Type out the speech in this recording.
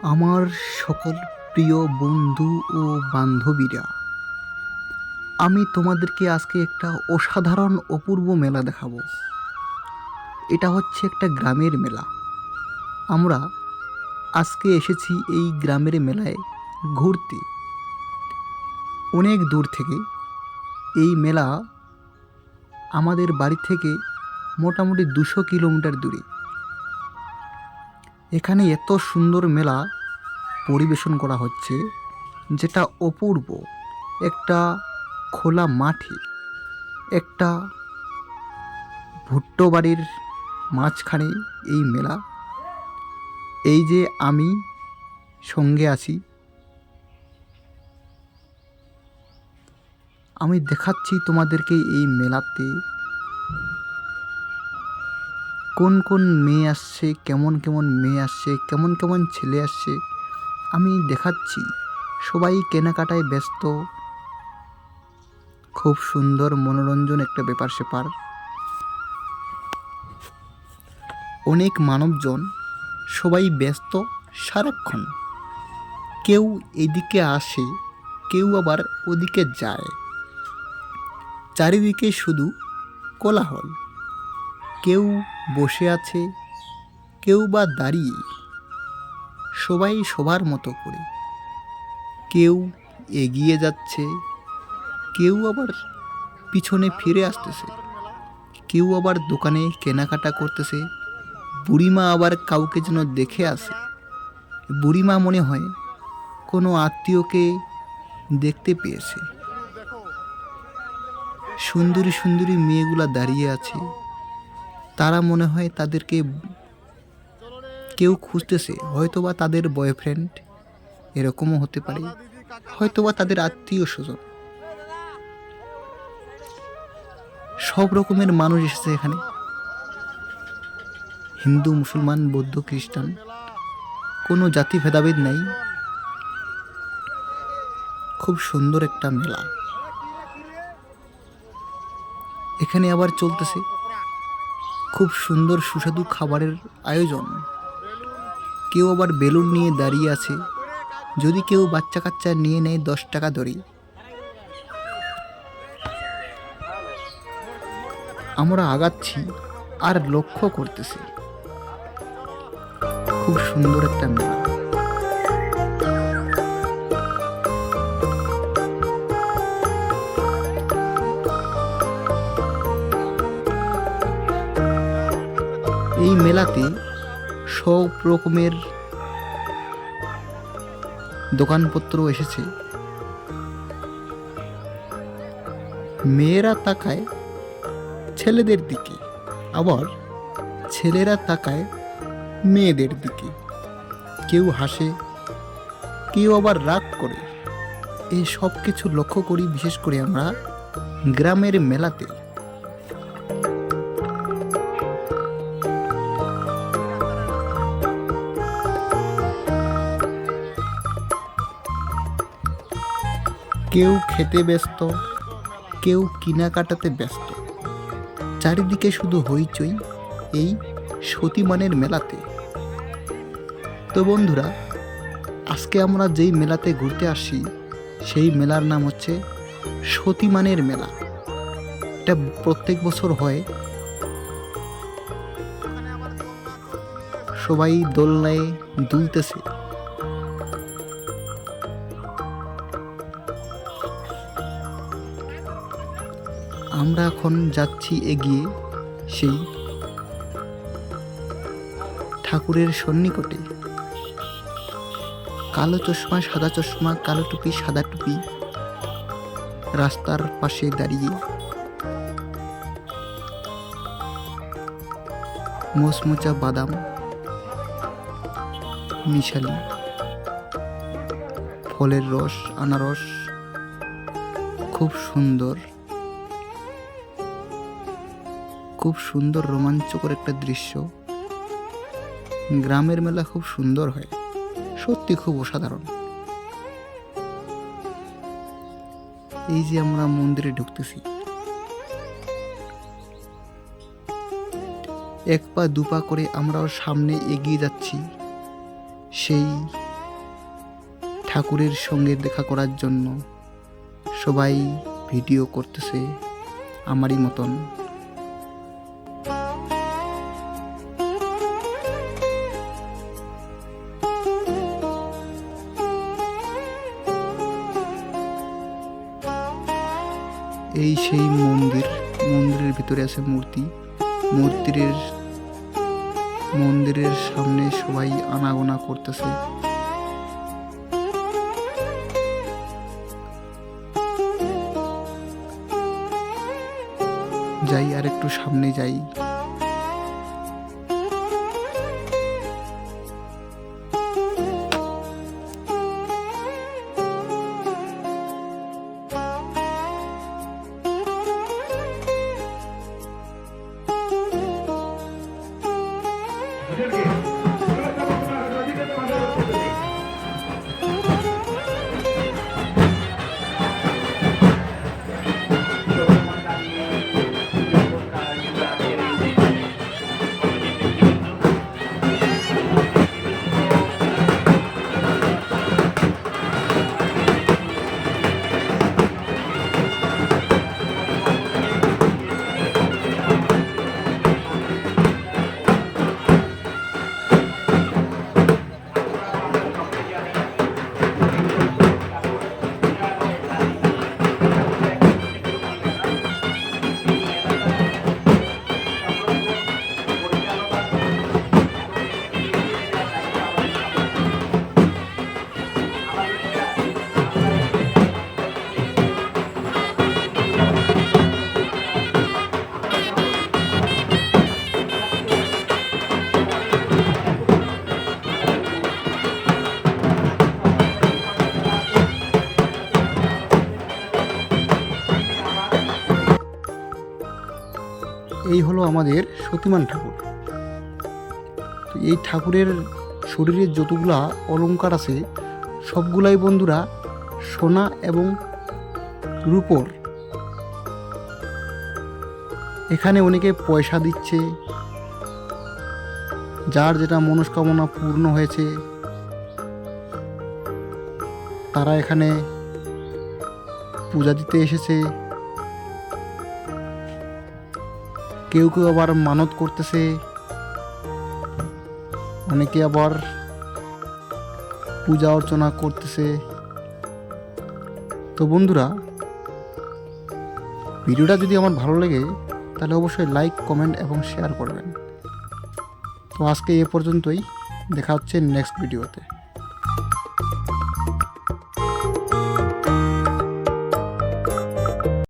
আমার সকল প্রিয় বন্ধু ও বান্ধবীরা, আমি তোমাদেরকে আজকে একটা অসাধারণ অপূর্ব মেলা দেখাবো। এটা হচ্ছে একটা গ্রামের মেলা। আমরা আজকে এসেছি এই গ্রামের মেলায় ঘুরতে। অনেক দূর থেকে এই মেলা আমাদের বাড়ি থেকে মোটামুটি 200 কিলোমিটার দূরে। এখানে এত সুন্দর মেলা পরিবেশন করা হচ্ছে, যেটা অপূর্ব। একটা খোলা মাঠে, একটা ভুট্টো বাড়ির মাঝখানে এই মেলা। এই যে আমি সঙ্গে আছি, আমি দেখাচ্ছি তোমাদেরকে এই মেলাতে কোন কোন মেয়ে আসছে, কেমন কেমন মেয়ে আসছে, কেমন কেমন ছেলে আসছে, আমি দেখাচ্ছি। সবাই কেনাকাটায় ব্যস্ত। খুব সুন্দর মনোরঞ্জন একটা ব্যাপার স্যাপার। অনেক মানবজন, সবাই ব্যস্ত সারাক্ষণ। কেউ এদিকে আসে, কেউ আবার ওদিকে যায়। চারিদিকে শুধু কোলাহল। কেউ বসে আছে, কেউ বা দাঁড়িয়ে, সবাই সবার মতো করে। কেউ এগিয়ে যাচ্ছে, কেউ আবার পিছনে ফিরে আসতেছে, কেউ আবার দোকানে কেনাকাটা করতেছে। বুড়িমা আবার কাউকে যেন দেখে আসে। বুড়িমা মনে হয় কোনো আত্মীয়কে দেখতে পেয়েছে। সুন্দরী সুন্দরী মেয়েগুলা দাঁড়িয়ে আছে, তারা মনে হয় তাদেরকে কেউ খুঁজতেছে। হয়তোবা তাদের বয়ফ্রেন্ড, এরকমও হতে পারে, হয়তোবা তাদের আত্মীয় স্বজন। সব রকমের মানুষ এসেছে এখানে। হিন্দু, মুসলমান, বৌদ্ধ, খ্রিস্টান, কোনো জাতি ভেদাভেদ নাই। খুব সুন্দর একটা মেলা। এখানে আবার চলতেছে খুব সুন্দর সুস্বাদু খাবারের আয়োজন। কেউ আবার বেলুন নিয়ে দাঁড়িয়ে আছে। যদি কেউ বাচ্চা কাচ্চা নিয়ে নেয় 10 টাকা ধরে। আমরা আগাচ্ছি আর লক্ষ্য করতেছি, খুব সুন্দর একটা মেলা। এই মেলাতে সব রকমের দোকানপত্র এসেছে। মেয়েরা তাকায় ছেলেদের দিকে, আবার ছেলেরা তাকায় মেয়েদের দিকে। কেউ হাসে, কেউ আবার রাগ করে। এই সব কিছু লক্ষ্য করি বিশেষ করে আমরা গ্রামের মেলাতে। কেউ খেতে ব্যস্ত, কেউ কেনাকাটাতে ব্যস্ত। চারিদিকে শুধু হইচই এই সতীমানের মেলাতে। তো বন্ধুরা, আজকে আমরা যেই মেলাতে ঘুরতে আসি, সেই মেলার নাম হচ্ছে সতীমানের মেলা। এটা প্রত্যেক বছর হয়। সবাই দোলনায় দুলতেছে। আমরা এখন যাচ্ছি এগিয়ে সেই ঠাকুরের সন্নিকটে। কালো চশমা, সাদা চশমা, কালো টুপি, সাদা টুপি, রাস্তার পাশে দাঁড়িয়ে মোচমোচা বাদাম, মিশালি, ফলের রস, আনারস। খুব সুন্দর, খুব সুন্দর রোমাঞ্চকর একটা দৃশ্য। গ্রামের মেলা খুব সুন্দর হয়, সত্যি খুব অসাধারণ। এই যে আমরা মন্দিরে ঢুকতেছি, এক পা দুপা করে আমরাও সামনে এগিয়ে যাচ্ছি সেই ঠাকুরের সঙ্গে দেখা করার জন্য সবাই ভিডিও করতেছে আমারই মতন। এই সেই মন্দিরের ভিতরে আছে মূর্তি। মন্দিরের সামনে সবাই আনাগোনা করতেছে। যাই আর একটু সামনে যাই। এই হলো আমাদের সতীমান ঠাকুর। তো এই ঠাকুরের শরীরে যতগুলা অলংকার আছে সবগুলাই বন্ধুরা সোনা এবং রূপোর। এখানে অনেকে পয়সা দিচ্ছে, যার যেটা মনস্কামনা পূর্ণ হয়েছে তারা এখানে পূজা দিতে এসেছে। কেউ কেউ আবার মানত করতেছে, অনেকে আবার পূজা অর্চনা করতেছে। তো বন্ধুরা, ভিডিওটা যদি আমার ভালো লাগে তাহলে অবশ্যই লাইক, কমেন্ট এবং শেয়ার করবেন। তো আজকে এ পর্যন্তই, দেখা হচ্ছে নেক্সট ভিডিওতে।